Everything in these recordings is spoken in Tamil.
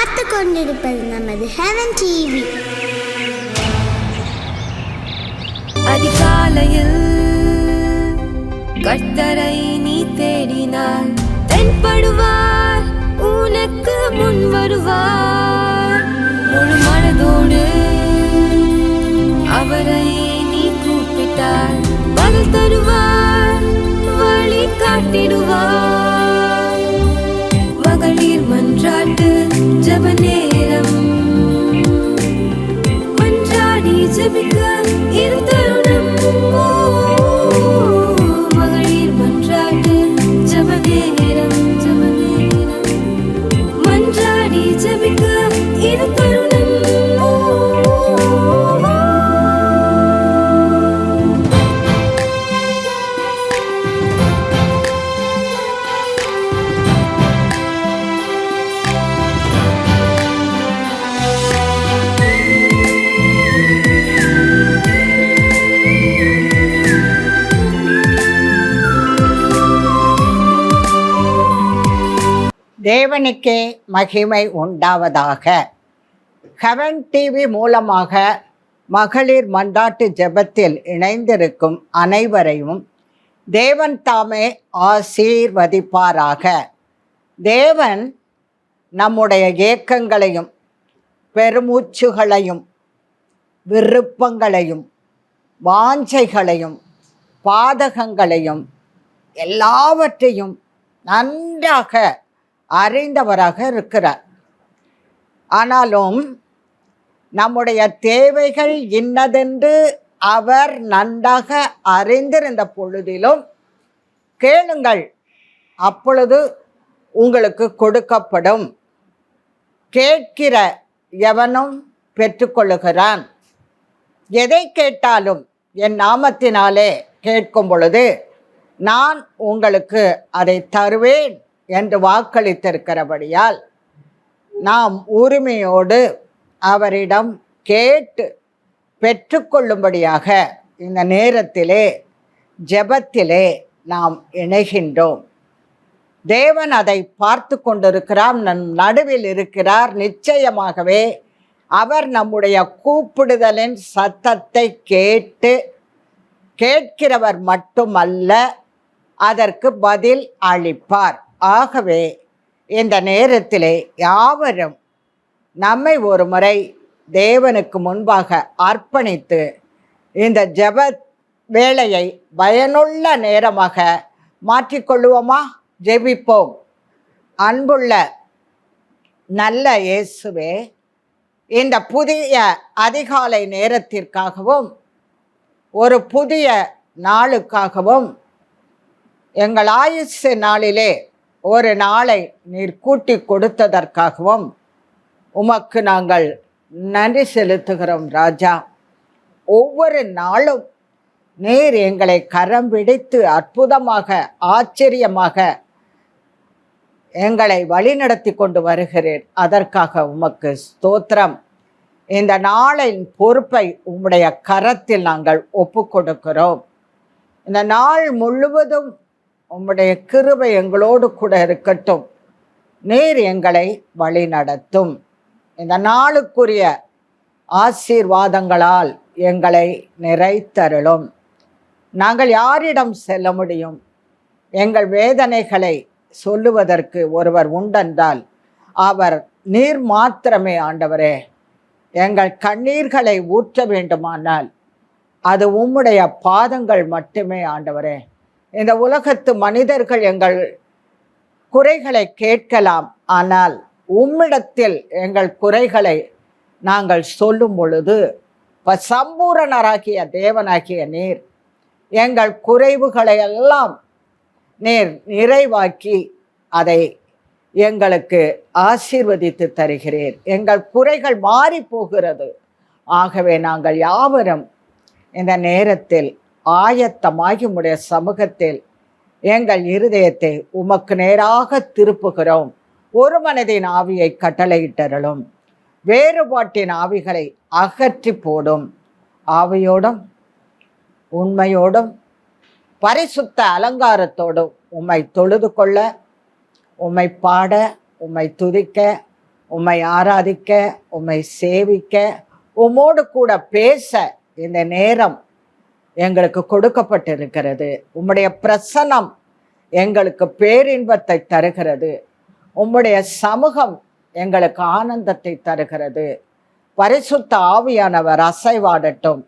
பார்த்து கொண்டிருப்பது நமது ஹெவன் டிவி. அதிகாலையில் கர்த்தரை நீ தேடினால் தென்படுவார், உனக்கு முன் வருவார். முழு மனதோடு அவரை நீ கூப்பிட்டால் பதில் தருவார், வழி காட்டிடுவார். மகளிர் மன்றாட்டு ஜெப நேரம், மன்றாடி ஜெபிக்க இது தருணம். மகளிர் மன்றாட்டு ஜெப நேரம், மன்றாடி ஜெபிக்க இது தருணம். தேவனுக்கே மகிமை உண்டாவதாக. ஹெவன் டிவி மூலமாக மகளிர் மன்றாட்டு ஜெபத்தில் இணைந்திருக்கும் அனைவரையும் தேவன் தாமே ஆசீர்வதிப்பாராக. தேவன் நம்முடைய ஏக்கங்களையும் பெருமூச்சுகளையும் விருப்பங்களையும் வாஞ்சைகளையும் பாதகங்களையும் எல்லாவற்றையும் நன்றாக அறிந்தவராக இருக்கிறார். ஆனாலும் நம்முடைய தேவைகள் இன்னதென்று அவர் நன்றாக அறிந்திருந்த பொழுதிலும் கேளுங்கள், அப்பொழுது உங்களுக்கு கொடுக்கப்படும். கேட்கிற எவனும் பெற்றுக்கொள்ளுகிறான். எதை கேட்டாலும் என் நாமத்தினாலே கேட்கும் பொழுது நான் உங்களுக்கு அதை தருவேன் என்று வாக்களித்திருக்கிறபடியால் நாம் உரிமையோடு அவரிடம் கேட்டு பெற்றுக்கொள்ளும்படியாக இந்த நேரத்திலே ஜெபத்திலே நாம் இணைகின்றோம். தேவன் அதை பார்த்து கொண்டிருக்கிறார், நம் நடுவில் இருக்கிறார். நிச்சயமாகவே அவர் நம்முடைய கூப்பிடுதலின் சத்தத்தை கேட்டு கேட்கிறவர் மட்டுமல்ல, அதற்கு பதில் அளிப்பார். ஆகவே இந்த நேரத்திலே யாவரும் நம்மை ஒரு முறை தேவனுக்கு முன்பாக அர்ப்பணித்து இந்த ஜெப வேளையை பயனுள்ள நேரமாக மாற்றிக்கொள்ளுவோமா? ஜெபிப்போம். அன்புள்ள நல்ல இயேசுவே, இந்த புதிய அதிகாலை நேரத்திற்காகவும் ஒரு புதிய நாளுக்காகவும் எங்கள் ஆயுசு நாளிலே ஒரு நாளை நீர் கூட்டி கொடுத்ததற்காகவும் உமக்கு நாங்கள் நன்றி செலுத்துகிறோம் ராஜா. ஒவ்வொரு நாளும் நீர் எங்களை கரம் பிடித்து அற்புதமாக ஆச்சரியமாக எங்களை வழிநடத்தி கொண்டு வருகிறீர். அதற்காக உமக்கு ஸ்தோத்திரம். இந்த நாளின் பொறுப்பை உம்முடைய கரத்தில் நாங்கள் ஒப்பு கொடுக்கிறோம். இந்த நாள் முழுவதும் உம்முடைய கிருபை எங்களோடு கூட இருக்கட்டும். நீர் எங்களை வழி நடத்தும். இந்த நாளுக்குரிய ஆசீர்வாதங்களால் எங்களை நிறைத்தருளும். நாங்கள் யாரிடம் செல்ல முடியும்? எங்கள் வேதனைகளை சொல்லுவதற்கு ஒருவர் உண்டென்றால் அவர் நீர் மாத்திரமே ஆண்டவரே. எங்கள் கண்ணீர்களை ஊற்ற வேண்டுமானால் அது உம்முடைய பாதங்கள் மட்டுமே ஆண்டவரே. இந்த உலகத்து மனிதர்கள் எங்கள் குறைகளை கேட்கலாம், ஆனால் உம்மிடத்தில் எங்கள் குறைகளை நாங்கள் சொல்லும் பொழுது சம்பூரணராகிய தேவனாகிய நீர் எங்கள் குறைவுகளை எல்லாம் நீர் நிறைவாக்கி அதை எங்களுக்கு ஆசீர்வதித்து தருகிறீர். எங்கள் குறைகள் மாறி போகிறது. ஆகவே நாங்கள் யாவரும் இந்த நேரத்தில் ஆயத்தமாகி உம்முடைய சமூகத்தில் எங்கள் இருதயத்தை உமக்கு நேராக திருப்புகிறோம். ஒரு மனதின் ஆவியை கட்டளையிட்டருளும். வேறுபாட்டின் ஆவிகளை அகற்றி போடும். ஆவியோடும் உண்மையோடும் பரிசுத்த அலங்காரத்தோடும் உம்மை தொழுது கொள்ள, உம்மை பாட, உம்மை துதிக்க, உம்மை ஆராதிக்க, உம்மை சேவிக்க, உம்மோடு கூட பேச இந்த நேரம் எங்களுக்கு கொடுக்கப்பட்டிருக்கிறது. உம்முடைய பிரசன்னம் எங்களுக்கு பேரின்பத்தை தருகிறது. உம்முடைய சமூகம் எங்களுக்கு ஆனந்தத்தை தருகிறது. பரிசுத்த ஆவியானவர் அசைவாடட்டும்.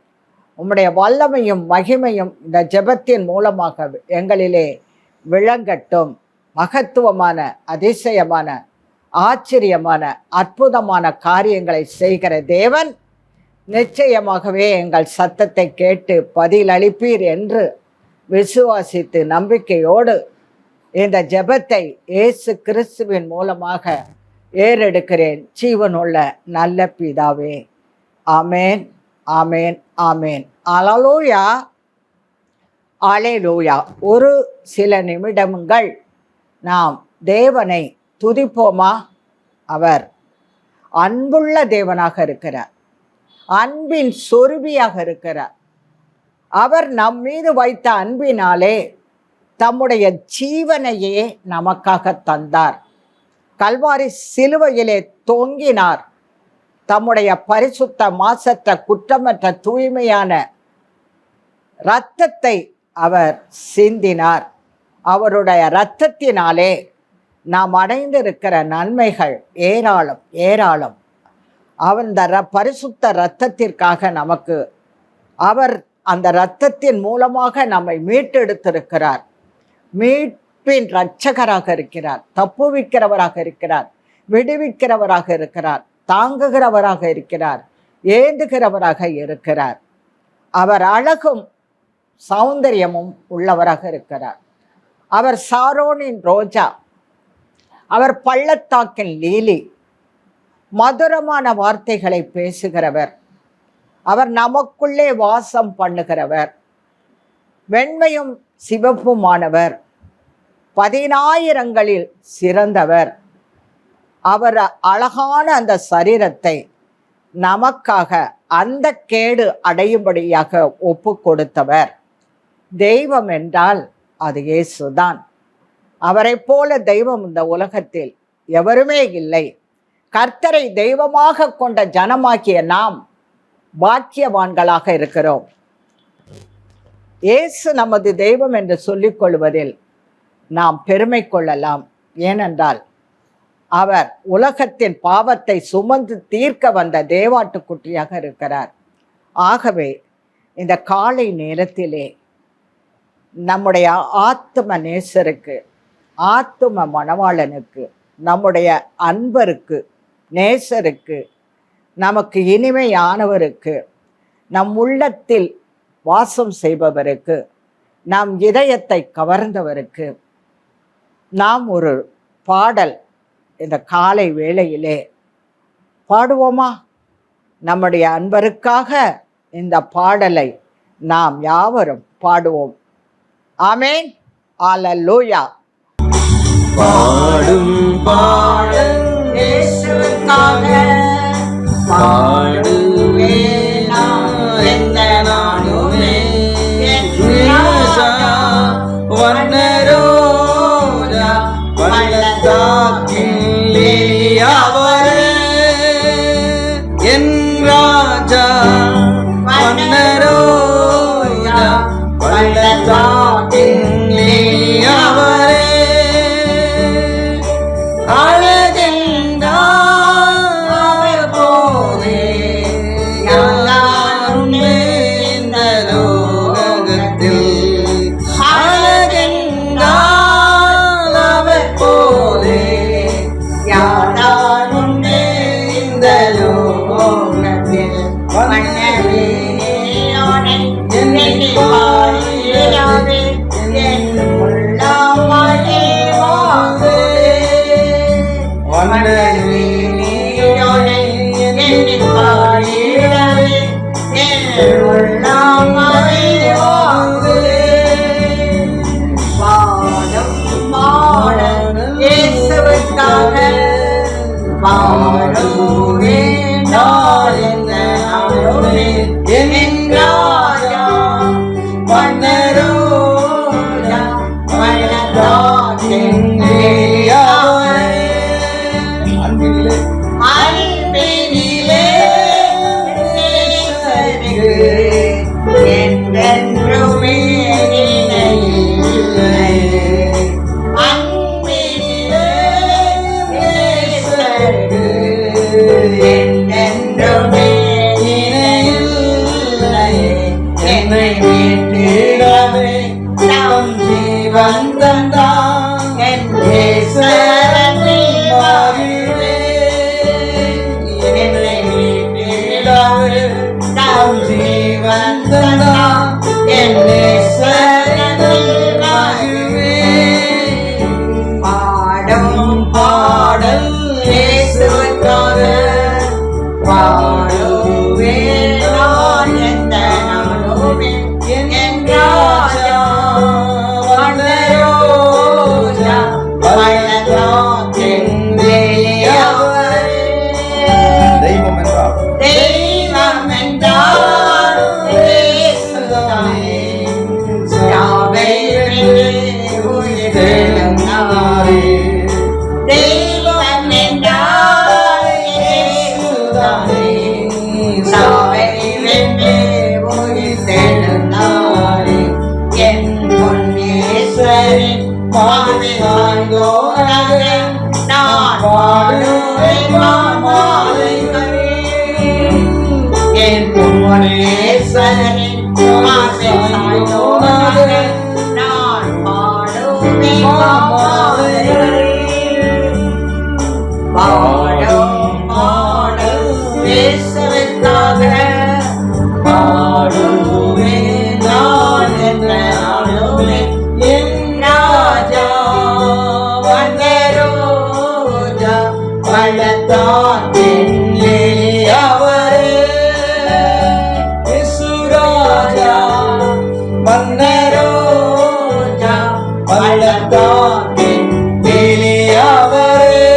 உம்முடைய வல்லமையும் மகிமையும் இந்த ஜெபத்தின் மூலமாக எங்களிலே விளங்கட்டும். மகத்துவமான, அதிசயமான, ஆச்சரியமான, அற்புதமான காரியங்களை செய்கிற தேவன் நிச்சயமாகவே எங்கள் சத்தத்தை கேட்டு பதிலளிப்பீர் என்று விசுவாசித்து நம்பிக்கையோடு இந்த ஜெபத்தை இயேசு கிறிஸ்துவின் மூலமாக ஏறெடுக்கிறேன். ஜீவனுள்ள நல்ல பிதாவே, ஆமேன், ஆமேன், ஆமேன். அல்லேலூயா, அல்லேலூயா. ஒரு சில நிமிடங்கள் நாம் தேவனை துதிப்போமா? அவர் அன்புள்ள தேவனாக இருக்கிறார், அன்பின் சொருபியாக இருக்கிறார். அவர் நம் மீது வைத்த அன்பினாலே தம்முடைய ஜீவனையே நமக்காக தந்தார். கல்வாரி சிலுவையிலே தொங்கினார். தம்முடைய பரிசுத்த மாசற்ற குற்றமற்ற தூய்மையான இரத்தத்தை அவர் சிந்தினார். அவருடைய இரத்தத்தினாலே நாம் அடைந்திருக்கிற நன்மைகள் ஏராளம் ஏராளம். அந்த பரிசுத்த இரத்தத்திற்காக நமக்கு அவர் அந்த இரத்தத்தின் மூலமாக நம்மை மீட்டெடுத்திருக்கிறார். மீட்பின் இரட்சகராக இருக்கிறார், தப்புவிக்கிறவராக இருக்கிறார், விடுவிக்கிறவராக இருக்கிறார், தாங்குகிறவராக இருக்கிறார், ஏந்துகிறவராக இருக்கிறார். அவர் அழகும் சௌந்தரியமும் உள்ளவராக இருக்கிறார். அவர் சாரோனின் ரோஜா, அவர் பள்ளத்தாக்கின் லீலி, மதுரமான வார்த்தைகளை பேசுகிறவர். அவர் நமக்குள்ளே வாசம் பண்ணுகிறவர், வெண்மையும் சிவப்புமானவர், 10,000களில் சிறந்தவர். அவர் அழகான அந்த சரீரத்தை நமக்காக அந்த கேடு அடையும்படியாக ஒப்பு கொடுத்தவர். தெய்வம் என்றால் அது இயேசுதான். அவரை போல தெய்வம் இந்த உலகத்தில் எவருமே இல்லை. கர்த்தரை தெய்வமாக கொண்ட ஜனமாக்கிய நாம் பாக்கியவான்களாக இருக்கிறோம். இயேசு நமது தெய்வம் என்று சொல்லிக் கொள்வதில் நாம் பெருமை கொள்ளலாம். ஏனென்றால் அவர் உலகத்தின் பாவத்தை சுமந்து தீர்க்க வந்த தேவாட்டுக்குட்டியாக இருக்கிறார். ஆகவே இந்த காலை நேரத்திலே நம்முடைய ஆத்தும நேசருக்கு, ஆத்தும மணவாளனுக்கு, நம்முடைய அன்பருக்கு, நேசருக்கு, நமக்கு இனிமையானவருக்கு, நம் உள்ளத்தில் வாசம் செய்பவருக்கு, நம் இதயத்தை கவர்ந்தவருக்கு நாம் ஒரு பாடல் இந்த காலை வேளையிலே பாடுவோமா? நம்முடைய அன்பருக்காக இந்த பாடலை நாம் யாவரும் பாடுவோம். ஆமேன், அல்லேலூயா. பாடும் பாடல் இயேசுவுக்காக பாடுவேன் நான் எந்த நாளுமே. நேசா வண்ணரோஜா பள்ளத்தாக்கின் லீலியாவரே, என் ராஜா வண்ணரோஜா பள்ளத்தாக்கின் லீலியாவரே. என்னை மீட்டிடவே தம் ஜீவன் தந்தார் என் நேசரை மகிழ்வே. என்னை மீட்டிடவே தம் ஜீவன் தந்தார் என் நேசரை மகிழ்வே. பாடும் பாடல் இயேசுவுக்காக பாடுவேன் நான் எந்த நாளுமே. என் ராஜா வந்த ரோஜா பள்ளத்தாக்கின் வெளியவரே. தெய்வம் என்றால் இயேசுதானே. யாவை வென்று உயிர்த்தெழுந்தாரே. தெய்வம் என்றால் இயேசுதானே. யாவை வென்று உயிர்த்தெழுந்தாரே. என் பொன்னேசரின் பாதை சாய்ந்தோராக நான் பாடுவேன் மாமாலைகளே. என் பொன்னேசரின் பாதை சாய்ந்தோராக நான் பாடுவேன் மாமாலைகளே. பாடும் பாடல் இயேசுவுக்காக பாடுவேன் நான் எந்த நாளுமே. என் ராஜா வந்த ரோஜா பள்ளத்தாக்கின் வெளியவரே. இயேசு ராஜா வந்த ரோஜா பள்ளத்தாக்கின் வெளியவரே.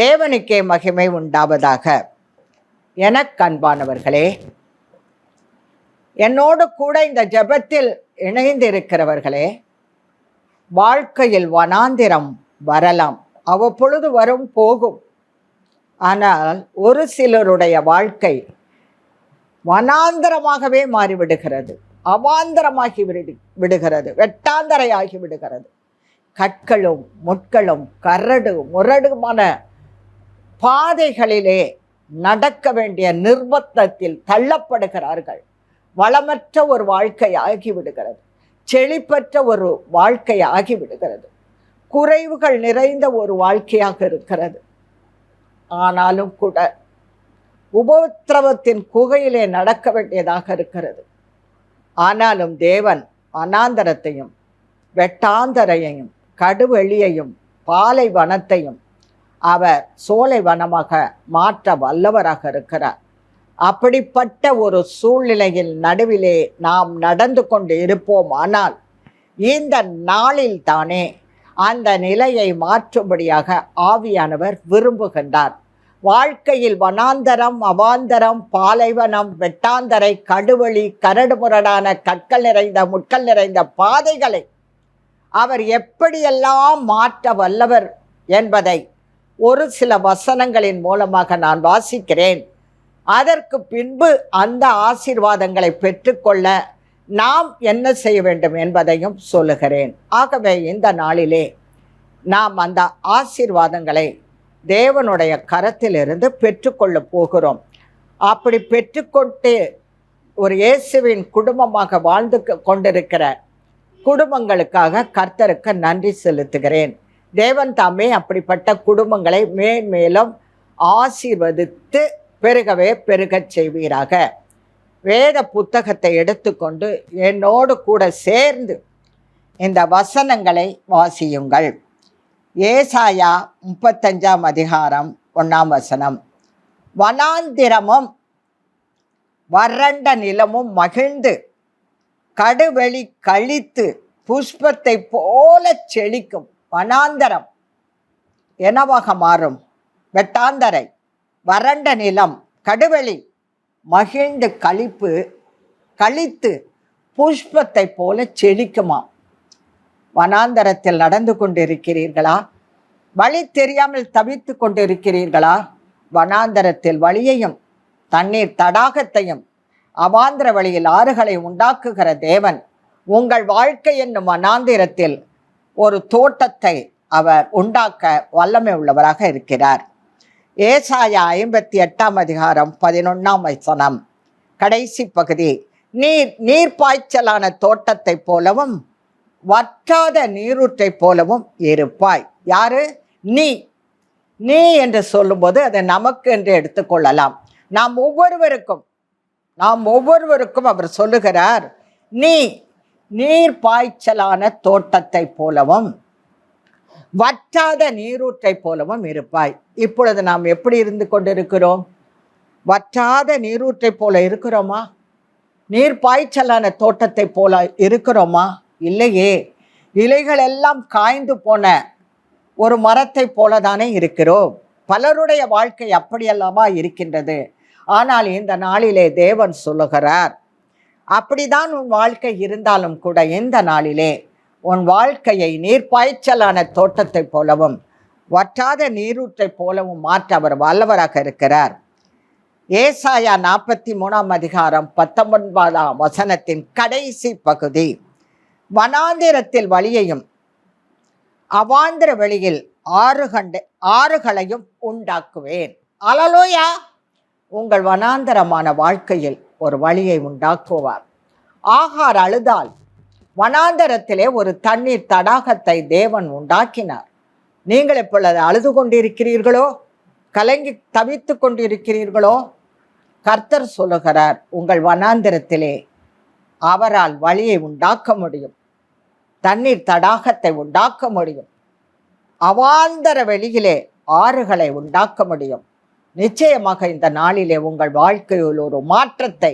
தேவனுக்கே மகிமை உண்டாவதாக. எனக்கு அன்பானவர்களே, என்னோடு கூட இந்த ஜெபத்தில் இணைந்திருக்கிறவர்களே, வாழ்க்கையில் வனாந்திரம் வரலாம், அவ்வப்பொழுது வரும் போகும். ஆனால் ஒரு சிலருடைய வாழ்க்கை வனாந்திரமாகவே மாறிவிடுகிறது, அவாந்திரமாகி விடுகிறது, வெட்டாந்தரையாகி விடுகிறது. கற்களும் முட்களும் கரடு முரடுமான பாதைகளிலே நடக்க வேண்டிய நிர்பந்தத்தில் தள்ளப்படுகிறார்கள். வளமற்ற ஒரு வாழ்க்கை ஆகிவிடுகிறது, செழிப்பற்ற ஒரு வாழ்க்கை ஆகிவிடுகிறது, குறைவுகள் நிறைந்த ஒரு வாழ்க்கையாக இருக்கிறது. ஆனாலும் கூட உபத்திரவத்தின் குகையிலே நடக்க வேண்டியதாக இருக்கிறது. ஆனாலும் தேவன் வனாந்தரத்தையும் வெட்டாந்தரையையும் கடுவெளியையும் பாலைவனத்தையும் அவர் சோலை வனமாக மாற்ற வல்லவராக இருக்கிறார். அப்படிப்பட்ட ஒரு சூழ்நிலையில் நடுவிலே நாம் நடந்து கொண்டு இருப்போம். ஆனால் இந்த நாளில் தானே அந்த நிலையை மாற்றும்படியாக ஆவியானவர் விரும்புகின்றார். வாழ்க்கையில் வனாந்தரம், அவாந்தரம், பாலைவனம், வெட்டாந்தரை, கடுவெளி, கரடுமுரடான கற்கள் நிறைந்த முட்கள் நிறைந்த பாதைகளை அவர் எப்படியெல்லாம் மாற்ற வல்லவர் என்பதை ஒரு சில வசனங்களின் மூலமாக நான் வாசிக்கிறேன். அதற்கு பின்பு அந்த ஆசீர்வாதங்களை பெற்றுக்கொள்ள நாம் என்ன செய்ய வேண்டும் என்பதையும் சொல்லுகிறேன். ஆகவே இந்த நாளிலே நாம் அந்த ஆசீர்வாதங்களை தேவனுடைய கரத்திலிருந்து பெற்றுக்கொள்ள போகிறோம். அப்படி பெற்றுக்கொண்டு ஒரு இயேசுவின் குடும்பமாக வாழ்ந்து கொண்டிருக்கிற குடும்பங்களுக்காக கர்த்தருக்கு நன்றி செலுத்துகிறேன். தேவன் தாமே அப்படிப்பட்ட குடும்பங்களை மேன்மேலும் ஆசீர்வதித்து பெருகவே பெருகச் செய்வீராக. வேத புத்தகத்தை எடுத்துக்கொண்டு என்னோடு கூட சேர்ந்து இந்த வசனங்களை வாசியுங்கள். ஏசாயா 35 அதிகாரம் 1 வசனம். வனாந்திரமும் வறண்ட நிலமும் மகிழ்ந்து கடுவெளி கழித்து புஷ்பத்தை போல செழிக்கும். வனாந்தரம் என்னவாக மாறும்? வெட்டாந்தரை, வறண்ட நிலம், கடுவெளி மகிழ்ந்து கழித்து புஷ்பத்தை போல செழிக்குமா? வனாந்தரத்தில் நடந்து கொண்டிருக்கிறீர்களா? வழி தெரியாமல் தவித்து கொண்டிருக்கிறீர்களா? வனாந்தரத்தில் வழியையும் தண்ணீர் தடாகத்தையும் அவாந்திர வழியில் ஆறுகளை உண்டாக்குகிற தேவன் உங்கள் வாழ்க்கை என்னும் வனாந்திரத்தில் ஒரு தோட்டத்தை அவர் உண்டாக்க வல்லமை உள்ளவராக இருக்கிறார். ஏசாயா 58 அதிகாரம் 11 வசனம். கடைசி பகுதி, நீர்ப்பாய்ச்சலான தோட்டத்தை போலவும் வற்றாத நீரூற்றை போலவும் இருப்பாய். யாரு? நீ என்று சொல்லும்போது அதை நமக்கு என்று எடுத்துக்கொள்ளலாம். நாம் ஒவ்வொருவருக்கும் அவர் சொல்லுகிறார், நீர்ப்பாய்ச்சலான தோட்டத்தை போலவும் வற்றாத நீரூற்றை போலவும் இருப்பாய். இப்பொழுது நாம் எப்படி இருந்து கொண்டிருக்கிறோம்? வற்றாத நீரூற்றை போல இருக்கிறோமா? நீர்ப்பாய்ச்சலான தோட்டத்தை போல இருக்கிறோமா? இல்லையே. இலைகள் எல்லாம் காய்ந்து போன ஒரு மரத்தை போலதானே இருக்கிறோம். பலருடைய வாழ்க்கை அப்படியெல்லாமா இருக்கின்றது. ஆனால் இந்த நாளிலே தேவன் சொல்லுகிறார், அப்படிதான் உன் வாழ்க்கை இருந்தாலும் கூட இந்த நாளிலே உன் வாழ்க்கையை நீர்ப்பாய்ச்சலான தோட்டத்தை போலவும் வற்றாத நீரூற்றை போலவும் மாற்ற அவர் வல்லவராக இருக்கிறார். ஏசாயா 43:19 கடைசி பகுதி, வனாந்திரத்தில் வழியையும் அவாந்திர வெளியில் ஆறுகளையும் உண்டாக்குவேன். அல்லேலூயா! உங்கள் வனாந்தரமான வாழ்க்கையில் ஒரு வழியை உண்டாக்குவார். ஆகார் அழுதால் வனாந்தரத்திலே ஒரு தண்ணீர் தடாகத்தை தேவன் உண்டாக்கினார். நீங்கள் இப்பொழுது அழுது கொண்டிருக்கிறீர்களோ? கலங்கி தவித்து கொண்டிருக்கிறீர்களோ? கர்த்தர் சொல்லுகிறார், உங்கள் வனாந்தரத்திலே அவரால் வழியை உண்டாக்க முடியும். தண்ணீர் தடாகத்தை உண்டாக்க முடியும். அவாந்தர வெளியிலே ஆறுகளை உண்டாக்க முடியும். நிச்சயமாக இந்த நாளிலே உங்கள் வாழ்க்கையில் ஒரு மாற்றத்தை,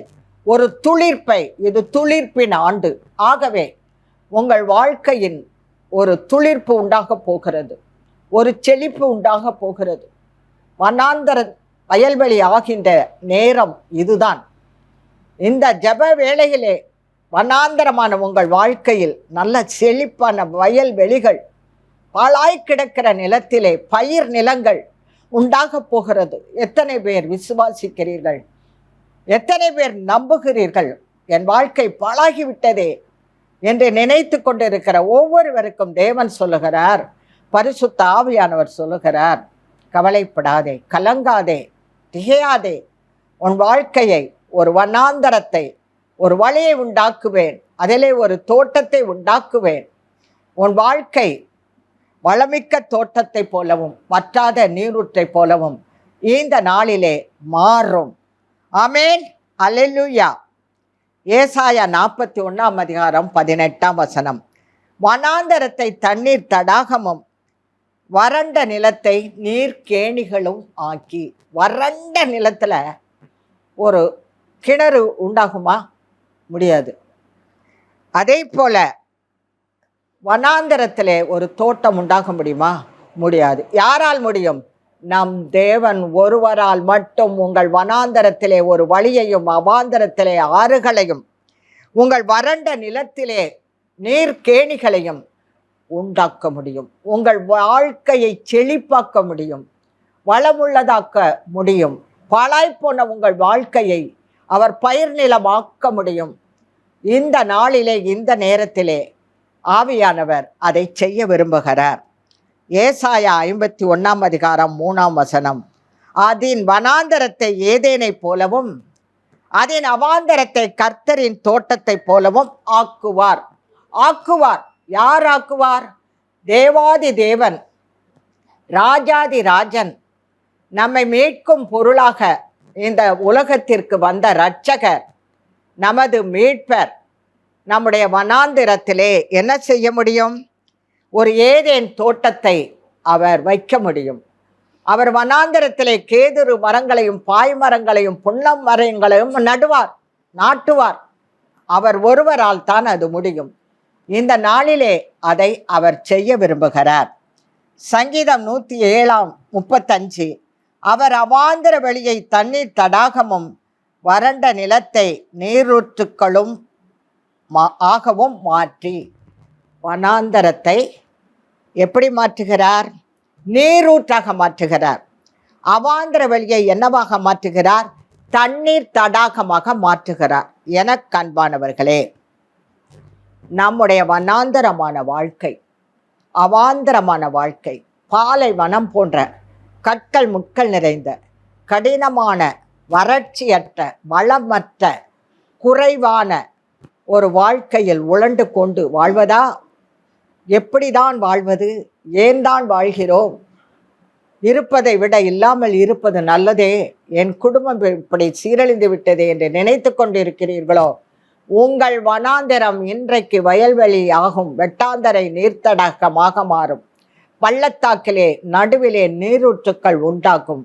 ஒரு துளிர்ப்பை, இது துளிர்ப்பின் ஆண்டு. ஆகவே உங்கள் வாழ்க்கையின் ஒரு துளிர்ப்பு உண்டாக போகிறது, ஒரு செழிப்பு உண்டாக போகிறது. வனாந்தர வயல்வெளி ஆகின்ற நேரம் இதுதான். இந்த ஜெப வேளையிலே வனாந்தரமான உங்கள் வாழ்க்கையில் நல்ல செழிப்பான வயல்வெளிகள், பாழாய் கிடக்கிற நிலத்திலே பயிர் நிலங்கள் உண்டாக போகிறது. எத்தனை பேர் விசுவாசிக்கிறீர்கள்? எத்தனை பேர் நம்புகிறீர்கள்? என் வாழ்க்கை பாழாகிவிட்டதே என்று நினைத்து கொண்டிருக்கிற ஒவ்வொருவருக்கும் தேவன் சொல்லுகிறார், பரிசுத்த ஆவியானவர் சொல்லுகிறார், கவலைப்படாதே, கலங்காதே, திகையாதே. உன் வாழ்க்கையை ஒரு வனாந்தரத்தை, ஒரு வழியை உண்டாக்குவேன், அதிலே ஒரு தோட்டத்தை உண்டாக்குவேன். உன் வாழ்க்கை வளமிக்க தோட்டத்தை போலவும் வற்றாத நீரூற்றை போலவும் இந்த நாளிலே மாறும். ஆமேன். அல்லேலூயா. ஏசாயா 41:18 வனாந்தரத்தை தண்ணீர் தடாகமும் வறண்ட நிலத்தை நீர்க்கேணிகளும் ஆக்கி. வறண்ட நிலத்தில் ஒரு கிணறு உண்டாகுமா? முடியாது. அதே போல வனாந்தரத்திலே ஒரு தோட்டம் உண்டாக முடியுமா? முடியாது. யாரால் முடியும்? நம் தேவன் ஒருவரால் மட்டும் உங்கள் வனாந்தரத்திலே ஒரு வழியையும் அவாந்தரத்திலே ஆறுகளையும் உங்கள் வறண்ட நிலத்திலே நீர்க்கேணிகளையும் உண்டாக்க முடியும். உங்கள் வாழ்க்கையை செழிப்பாக்க முடியும், வளமுள்ளதாக்க முடியும். பாழாய்ப்போன உங்கள் வாழ்க்கையை அவர் பயிர் நிலமாக்க முடியும். இந்த நாளிலே, இந்த நேரத்திலே ஆவியானவர் அதை செய்ய விரும்புகிறார். ஏசாயா 51:3 அதன் வனாந்தரத்தை ஏதேனை போலவும் அதன் அவாந்தரத்தை கர்த்தரின் தோட்டத்தை போலவும் ஆக்குவார். ஆக்குவார். யார் ஆக்குவார்? தேவாதி தேவன், ராஜாதி ராஜன், நம்மை மீட்கும் பொருளாக இந்த உலகத்திற்கு வந்த இரட்சகர், நமது மீட்பர் நம்முடைய வனாந்திரத்திலே என்ன செய்ய முடியும்? ஒரு ஏதேன் தோட்டத்தை அவர் வைக்க முடியும். அவர் வனாந்திரத்திலே கேதுரு மரங்களையும் பாய் மரங்களையும் புன்னம் மரங்களையும் நாட்டுவார். அவர் ஒருவரால் தான் அது முடியும். இந்த நாளிலே அதை அவர் செய்ய விரும்புகிறார். சங்கீதம் 107:35 அவர் அவாந்திர வெளியை தண்ணீர் தடாகமும் வறண்ட நிலத்தை நீரூற்றுக்களும் ஆகவும் மாற்றி. வனாந்தரத்தை எப்படி மாற்றுகிறார்? நீரூற்றாக மாற்றுகிறார். அவாந்திர வெளியை என்னவாக மாற்றுகிறார்? தண்ணீர் தடாகமாக மாற்றுகிறார். எனக்கு அன்பானவர்களே, நம்முடைய வனாந்தரமான வாழ்க்கை, அவாந்தரமான வாழ்க்கை, பாலைவனம் போன்ற கற்கள் முட்கள் நிறைந்த கடினமான வறட்சியற்ற, வளமற்ற, குறைவான ஒரு வாழ்க்கையில் உழண்டு கொண்டு வாழ்வதா? எப்படிதான் வாழ்வது? ஏன் தான் வாழ்கிறோம்? இருப்பதை விட இல்லாமல் இருப்பது நல்லதே, என் குடும்பம் இப்படி சீரழிந்து விட்டதே என்று நினைத்து கொண்டிருக்கிறீர்களோ, உங்கள் வனாந்தரம் இன்றைக்கு வயல்வெளி ஆகும், வெட்டாந்தரை நீர்த்தடாகமாக மாறும், பள்ளத்தாக்கிலே நடுவிலே நீரூற்றுக்கள் உண்டாகும்,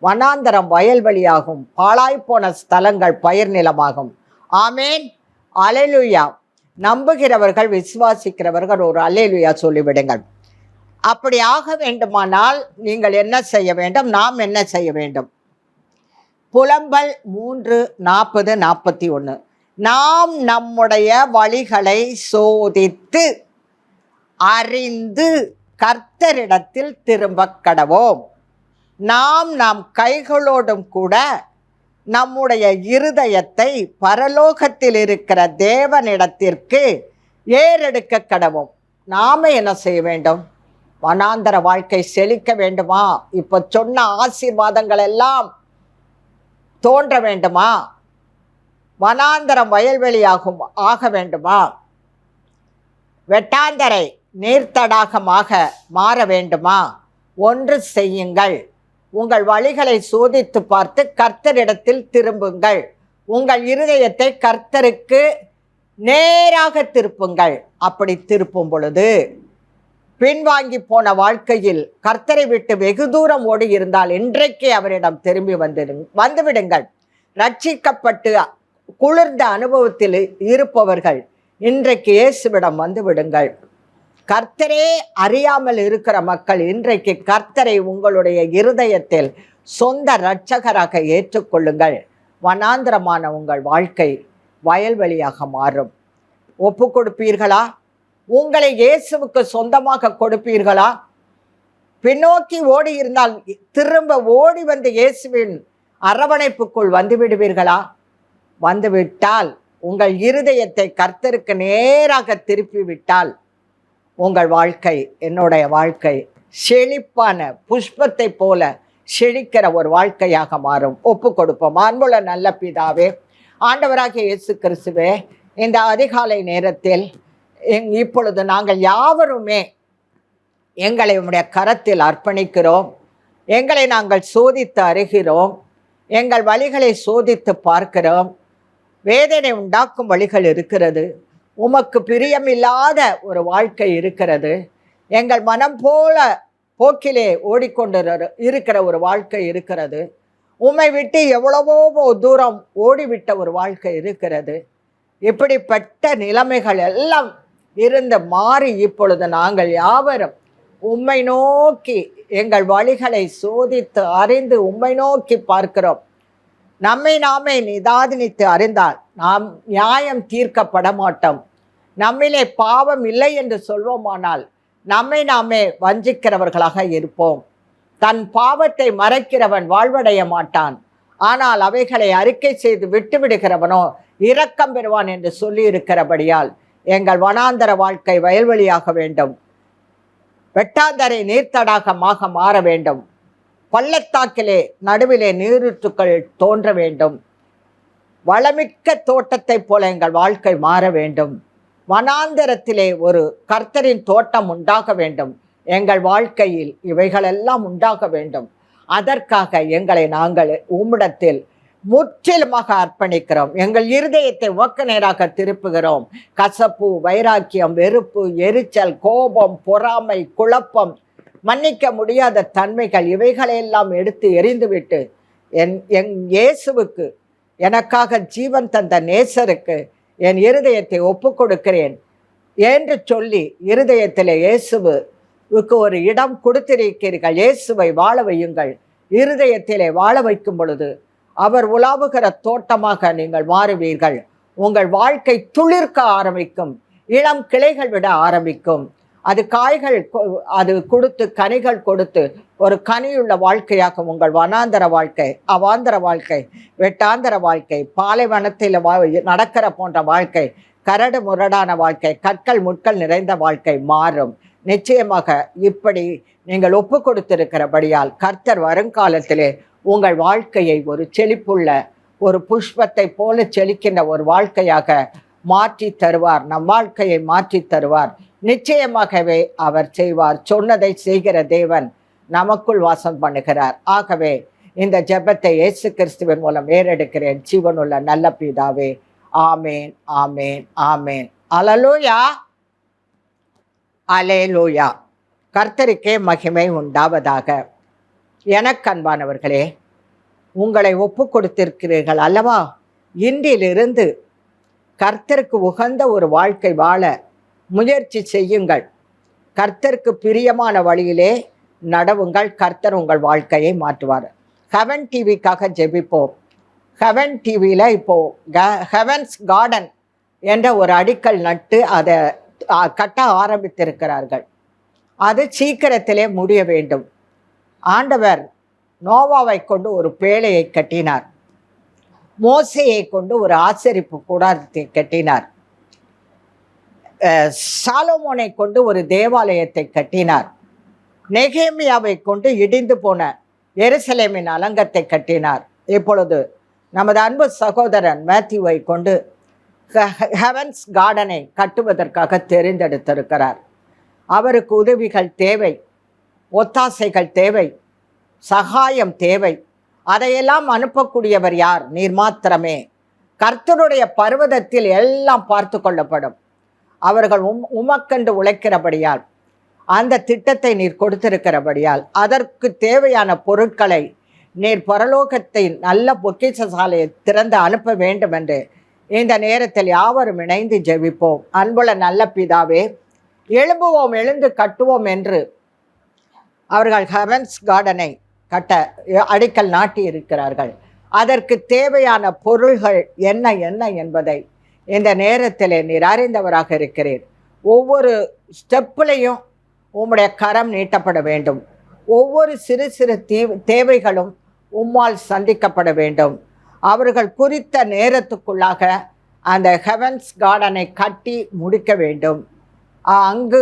வனாந்தரம் வயல்வெளியாகும், பாழாய்ப்போன ஸ்தலங்கள் பயிர் நிலமாகும். ஆமேன், அல்லேலூயா. நம்புகிறவர்கள், விசுவாசிக்கிறவர்கள் ஒரு அல்லேலூயா சொல்லிவிடுங்கள். அப்படி ஆக வேண்டுமானால் நீங்கள் என்ன செய்ய வேண்டும்? நாம் என்ன செய்ய வேண்டும்? புலம்பல் 3:40-41. நாம் நம்முடைய வழிகளை சோதித்து அறிந்து கர்த்தரிடத்தில் திரும்ப கடவோம். நாம் கைகளோடும் கூட நம்முடைய இருதயத்தை பரலோகத்தில் இருக்கிற தேவனிடத்திற்கு ஏறெடுக்க கடவோம். நாம என்ன செய்ய வேண்டும்? வனாந்தர வாழ்க்கை செழிக்க வேண்டுமா? இப்ப சொன்ன ஆசீர்வாதங்கள் எல்லாம் தோன்ற வேண்டுமா? வனாந்தரம் வயல்வெளியாகும் ஆக வேண்டுமா? வெட்டாந்தரை நீர்த்தடாகமாக மாற வேண்டுமா? ஒன்று செய்யுங்கள், உங்கள் வழிகளை சோதித்து பார்த்து கர்த்தரிடத்தில் திரும்புங்கள். உங்கள் இருதயத்தை கர்த்தருக்கு நேராக திருப்புங்கள். அப்படி திருப்பும் பொழுது பின்வாங்கி போன வாழ்க்கையில் கர்த்தரை விட்டு வெகு தூரம் ஓடி இருந்தால் இன்றைக்கு அவரிடம் திரும்பி வந்துவிடுங்கள். ரட்சிக்கப்பட்டு குளிர்ந்த அனுபவத்தில் இருப்பவர்கள் இன்றைக்கு இயேசுவிடம் வந்து விடுங்கள். கர்த்தரே அறியாமல் இருக்கிற மக்கள் இன்றைக்கு கர்த்தரை உங்களுடைய இருதயத்தில் சொந்த இரட்சகராக ஏற்றுக்கொள்ளுங்கள். வனாந்திரமான உங்கள் வாழ்க்கை வயல்வெளியாக மாறும். ஒப்பு கொடுப்பீர்களா? உங்களை இயேசுவுக்கு சொந்தமாக கொடுப்பீர்களா? பின்னோக்கி ஓடி இருந்தால் திரும்ப ஓடி வந்து இயேசுவின் அரவணைப்புக்குள் வந்து விடுவீர்களா? வந்துவிட்டால் உங்கள் இருதயத்தை கர்த்தருக்கு நேராக திருப்பி விட்டால் உங்கள் வாழ்க்கை, என்னுடைய வாழ்க்கை செழிப்பான புஷ்பத்தை போல செழிக்கிற ஒரு வாழ்க்கையாக மாறும். ஒப்பு கொடுப்போம். அன்புள்ள நல்ல பிதாவே, ஆண்டவராகிய இயேசு கிறிஸ்துவே, இந்த அதிகாலை நேரத்தில் இப்பொழுது நாங்கள் யாவருமே எங்களை உம்முடைய கரத்தில் அர்ப்பணிக்கிறோம். எங்களை நாங்கள் சோதித்து அறிகிறோம். எங்கள் வழிகளை சோதித்து பார்க்கிறோம். வேதனை உண்டாக்கும் வழிகள் இருக்கிறது. உமக்கு பிரியமில்லாத ஒரு வாழ்க்கை இருக்கிறது. எங்கள் மனம் போல போக்கிலே ஓடிக்கொண்டு இருக்கிற ஒரு வாழ்க்கை இருக்கிறது. உம்மை விட்டு எவ்வளவோ தூரம் ஓடிவிட்ட ஒரு வாழ்க்கை இருக்கிறது. இப்படிப்பட்ட நிலைமைகள் எல்லாம் இருந்து மாறி இப்பொழுது நாங்கள் யாவரும் உம்மை நோக்கி எங்கள் வழிகளை சோதித்து அறிந்து உம்மை நோக்கி பார்க்கிறோம். நம்மை நாமே நிதானித்து அறிந்தால் நாம் நியாயம் தீர்க்கப்பட மாட்டோம். நம்மிலே பாவம் இல்லை என்று சொல்வோமானால் நம்மை நாமே வஞ்சிக்கிறவர்களாக இருப்போம். தன் பாவத்தை மறைக்கிறவன் வாழ்வடைய மாட்டான், ஆனால் அவைகளை அறிக்கை செய்து விட்டுவிடுகிறவனோ இரக்கம் பெறுவான் என்று சொல்லி இருக்கிறபடியால் எங்கள் வனாந்தர வாழ்க்கை வயல்வெளியாக வேண்டும். வெட்டாந்தரை நீர்த்தடாகமாக மாற வேண்டும். பள்ளத்தாக்கிலே நடுவிலே நீரூற்றுக்கள் தோன்ற வேண்டும். வளமிக்க தோட்டத்தை போல எங்கள் வாழ்க்கை மாற வேண்டும். வனாந்தரத்திலே ஒரு கர்த்தரின் தோட்டம் உண்டாக வேண்டும். எங்கள் வாழ்க்கையில் இவைகளெல்லாம் உண்டாக வேண்டும். அதற்காக எங்களை நாங்கள் உம்மிடத்தில் முற்றிலுமாக அர்ப்பணிக்கிறோம். எங்கள் இருதயத்தை உமக்கு நேராக திருப்புகிறோம். கசப்பு, வைராக்கியம், வெறுப்பு, எரிச்சல், கோபம், பொறாமை, குழப்பம், மன்னிக்க முடியாத தன்மைகள் இவைகளையெல்லாம் எடுத்து எறிந்துவிட்டு என் இயேசுவுக்கு, எனக்காக ஜீவன் தந்த நேசருக்கு என் இருதயத்தை ஒப்பு கொடுக்கிறேன் என்று சொல்லி இருதயத்திலே இயேசுவுக்கு ஒரு இடம் கொடுத்திருக்கிறீர்கள். இயேசுவை வாழ வையுங்கள். இருதயத்திலே வாழ வைக்கும் பொழுது அவர் உலாவுகிற தோட்டமாக நீங்கள் மாறுவீர்கள். உங்கள் வாழ்க்கை துளிர்க்க ஆரம்பிக்கும். இளம் கிளைகள் விட ஆரம்பிக்கும். அது காய்கள் அது கொடுத்து கனிகள் கொடுத்து ஒரு கனியுள்ள வாழ்க்கையாக உங்கள் வனாந்தர வாழ்க்கை, அவாந்தர வாழ்க்கை, வெட்டாந்தர வாழ்க்கை, பாலைவனத்தில் நடக்கிற போன்ற வாழ்க்கை, கரடு முரடான வாழ்க்கை, கற்கள் முட்கள் நிறைந்த வாழ்க்கை மாறும். நிச்சயமாக இப்படி நீங்கள் ஒப்பு கொடுத்திருக்கிறபடியால் கர்த்தர் வருங்காலத்திலே உங்கள் வாழ்க்கையை ஒரு செழிப்புள்ள ஒரு புஷ்பத்தை போல செழிக்கின்ற ஒரு வாழ்க்கையாக மாற்றி தருவார். நம் வாழ்க்கையை மாற்றி தருவார். நிச்சயமாகவே அவர் செய்வார். சொன்னதை செய்கிற தேவன் நமக்குள் வாசம் பண்ணுகிறார். ஆகவே இந்த ஜெபத்தை இயேசு கிறிஸ்துவின் மூலம் ஏறெடுக்கிறேன். ஜீவனுள்ள நல்ல பிதாவே, ஆமேன், ஆமேன், ஆமேன். அல்லேலூயா, அல்லேலூயா. கர்த்தருக்கே மகிமை உண்டாவதாக. எனக்கு அன்பானவர்களே, உங்களை ஒப்பு கொடுத்திருக்கிறீர்கள் அல்லவா? இன்றிலிருந்து கர்த்தருக்கு உகந்த ஒரு வாழ்க்கை வாழ முயற்சி செய்யுங்கள். கர்த்தருக்கு பிரியமான வழியிலே நடவுங்கள். கர்த்தர் உங்கள் வாழ்க்கையை மாற்றுவார். ஹெவன் டிவிக்காக ஜெபிப்போம். ஹெவன் டிவியில் இப்போது ஹெவன்ஸ் கார்டன் என்ற ஒரு அடிக்கல் நட்டு அதை கட்ட ஆரம்பித்திருக்கிறார்கள். அது சீக்கிரத்திலே முடிய வேண்டும். ஆண்டவர் நோவாவை கொண்டு ஒரு பேழையை கட்டினார். மோசேயை கொண்டு ஒரு ஆசரிப்பு கூடாரத்தை கட்டினார். சாலமோனை கொண்டு ஒரு தேவாலயத்தை கட்டினார். நெகேமியாவை கொண்டு இடிந்து போன எருசலேமின் அலங்கத்தை கட்டினார். இப்பொழுது நமது அன்பு சகோதரன் மேத்யூவை கொண்டு ஹெவன்ஸ் கார்டனை கட்டுவதற்காக தெரிந்தெடுத்திருக்கிறார். அவருக்கு உதவிகள் தேவை, ஒத்தாசைகள் தேவை, சகாயம் தேவை. அதையெல்லாம் அனுப்பக்கூடியவர் யார்? நீர் மாத்திரமே. கர்த்தருடைய பர்வதத்தில் எல்லாம் பார்த்து கொள்ளப்படும். அவர்கள் உமக்கென்று உழைக்கிறபடியால், அந்த திட்டத்தை நீர் கொடுத்திருக்கிறபடியால், அதற்கு தேவையான பொருட்களை நீர் பரலோகத்தை நல்ல பொக்கிஷசாலையை திறந்து அனுப்ப வேண்டும் என்று இந்த நேரத்தில் யாவரும் இணைந்து ஜெபிப்போம். அன்புள்ள நல்ல பிதாவே, எழும்புவோம், எழுந்து கட்டுவோம் என்று அவர்கள் ஹெவன்ஸ் கார்டனை கட்ட அடிக்கல் நாட்டி இருக்கிறார்கள். அதற்கு தேவையான பொருள்கள் என்ன என்ன என்பதை இந்த நேரத்தில் நீர் அறிந்தவராக இருக்கிறீர். ஒவ்வொரு ஸ்டெப்பிலையும் உம்முடைய கரம் நீட்டப்பட வேண்டும். ஒவ்வொரு சிறு சிறு தேவைகளும் உம்மால் சந்திக்கப்பட வேண்டும். அவர்கள் குறித்த நேரத்துக்குள்ளாக அந்த ஹெவன்ஸ் கார்டனை கட்டி முடிக்க வேண்டும். அங்கு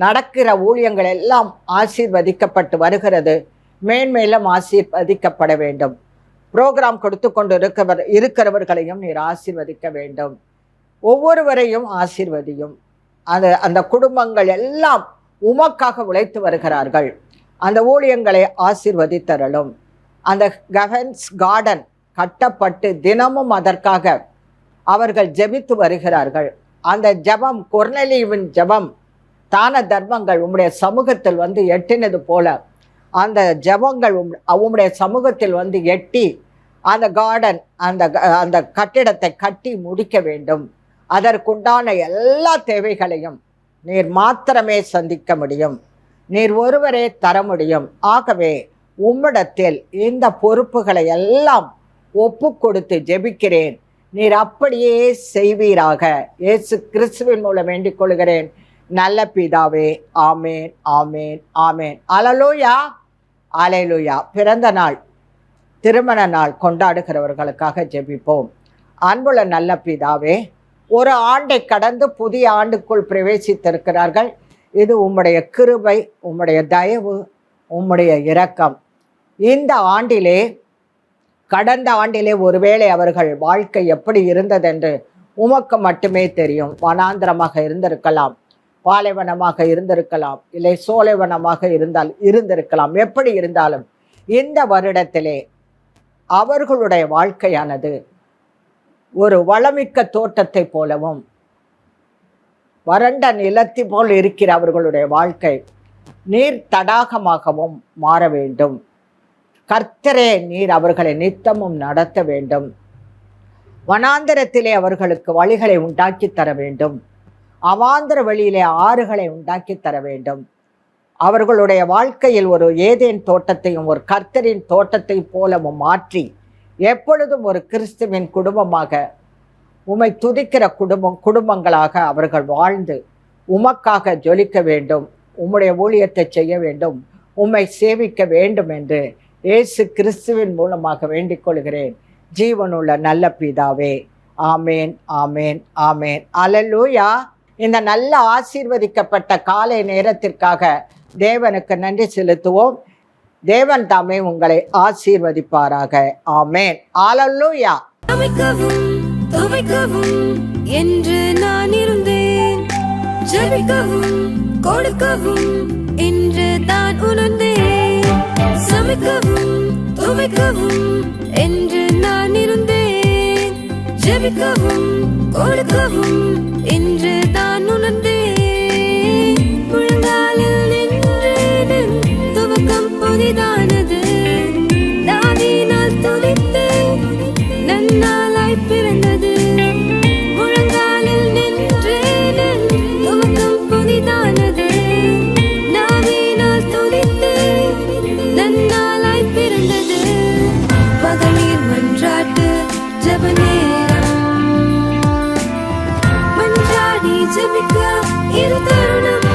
நடக்கிற ஊழியங்கள் எல்லாம் ஆசீர்வதிக்கப்பட்டு வருகிறது. மேன்மேலும் ஆசீர்வதிக்கப்பட வேண்டும். புரோகிராம் கொடுத்து கொண்டு இருக்கிறவர்களையும் நீர் ஆசீர்வதிக்க வேண்டும். ஒவ்வொருவரையும் ஆசீர்வதியும். அந்த குடும்பங்கள் எல்லாம் உமக்காக உழைத்து வருகிறார்கள். அந்த ஊழியங்களை ஆசீர்வதித்தரலும். அந்த ஹெவன்ஸ் கார்டன் கட்டப்பட்டு தினமும் அதற்காக அவர்கள் ஜெபித்து வருகிறார்கள். அந்த ஜெபம், கொர்நேலியுவின் ஜெபம், தான தர்மங்கள் உம்முடைய சமூகத்தில் வந்து எட்டினது போல அந்த ஜெபங்கள் உம்முடைய சமூகத்தில் வந்து எட்டி அந்த கார்டன், அந்த கட்டிடத்தை கட்டி முடிக்க வேண்டும். அதற்குண்டான எல்லா தேவைகளையும் நீர் மாத்திரமே சந்திக்க முடியும். நீர் ஒருவரே தர முடியும். ஆகவே உம்மிடத்தில் இந்த பொறுப்புகளை எல்லாம் ஒப்பு கொடுத்து ஜெபிக்கிறேன். நீர் அப்படியே செய்வீராக. இயேசு கிறிஸ்துவின் மூலம் வேண்டிக் கொள்கிறேன் நல்ல பிதாவே, ஆமேன், ஆமேன், ஆமேன். அல்லேலூயா, அல்லேலூயா. பிறந்த நாள், திருமண நாள் கொண்டாடுகிறவர்களுக்காக ஜெபிப்போம். அன்புள்ள நல்ல பிதாவே, ஒரு ஆண்டை கடந்து புதிய ஆண்டுக்குள் பிரவேசித்திருக்கிறார்கள். இது உம்முடைய கிருபை, உம்முடைய தயவு, உம்முடைய இரக்கம். இந்த ஆண்டிலே, கடந்த ஆண்டிலே ஒருவேளை அவர்கள் வாழ்க்கை எப்படி இருந்ததென்று உமக்கு மட்டுமே தெரியும். வனாந்திரமாக இருந்திருக்கலாம், பாலைவனமாக இருந்திருக்கலாம், இல்லை சோலைவனமாக இருந்திருக்கலாம். எப்படி இருந்தாலும் இந்த வருடத்திலே அவர்களுடைய வாழ்க்கையானது ஒரு வளமிக்க தோட்டத்தை போலவும் வறண்ட நிலத்தை போல் இருக்கிற அவர்களுடைய வாழ்க்கை நீர் தடாகமாகவும் மாற வேண்டும். கர்த்தரே நீர் அவர்களை நித்தமும் நடத்த வேண்டும். வனாந்தரத்திலே அவர்களுக்கு வழிகளை உண்டாக்கி தர வேண்டும். அவாந்தர வழியிலே ஆறுகளை உண்டாக்கி தர வேண்டும். அவர்களுடைய வாழ்க்கையில் ஒரு ஏதேன் தோட்டத்தையும் ஒரு கர்த்தரின் தோட்டத்தை போலவும் மாற்றி எப்பொழுதும் ஒரு கிறிஸ்துவின் குடும்பமாக, உம்மை துதிக்கிற குடும்பங்களாக அவர்கள் வாழ்ந்து உமக்காக ஜொலிக்க வேண்டும். உம்முடைய ஊழியத்தை செய்ய வேண்டும், உம்மை சேவிக்க வேண்டும் என்று இயேசு கிறிஸ்துவின் மூலமாக வேண்டிக் கொள்கிறேன் ஜீவனுள்ள நல்ல பிதாவே, ஆமேன், ஆமேன், ஆமேன். அல்லேலூயா. இந்த நல்ல ஆசீர்வதிக்கப்பட்ட காலை நேரத்திற்காக தேவனுக்கு நன்றி செலுத்துவோம். தேவன் தாமே உங்களை ஆசீர்வதிப்பாராக. ஆமேன். அல்லேலூயா. சமைக்கவும் துவைக்கவும் என்று நான் இருந்தேன். ஜெபிக்கவும் கொடுக்கவும் என்று தான் உணர்ந்தேன். சமைக்கவும் துவைக்கவும் என்று நான் இருந்தேன். ஜெபிக்கவும் கொடுக்கவும் என்று தான் உணர்ந்தேன். முழங்காலில் நின்றேன், துவக்கம் புதிதானது. தாவீதினால் துதித்து நன்னாளாய் பிறந்தது. முழங்காலில் நின்றேன், துவக்கம் புதிதானது. தாவீதினால் துதித்து நன்னாளாய் பிறந்தது. மகளிர் மன்றாட்டு ஜெப நேரம். மன்றாடி ஜெபிக்க இது தருணம்.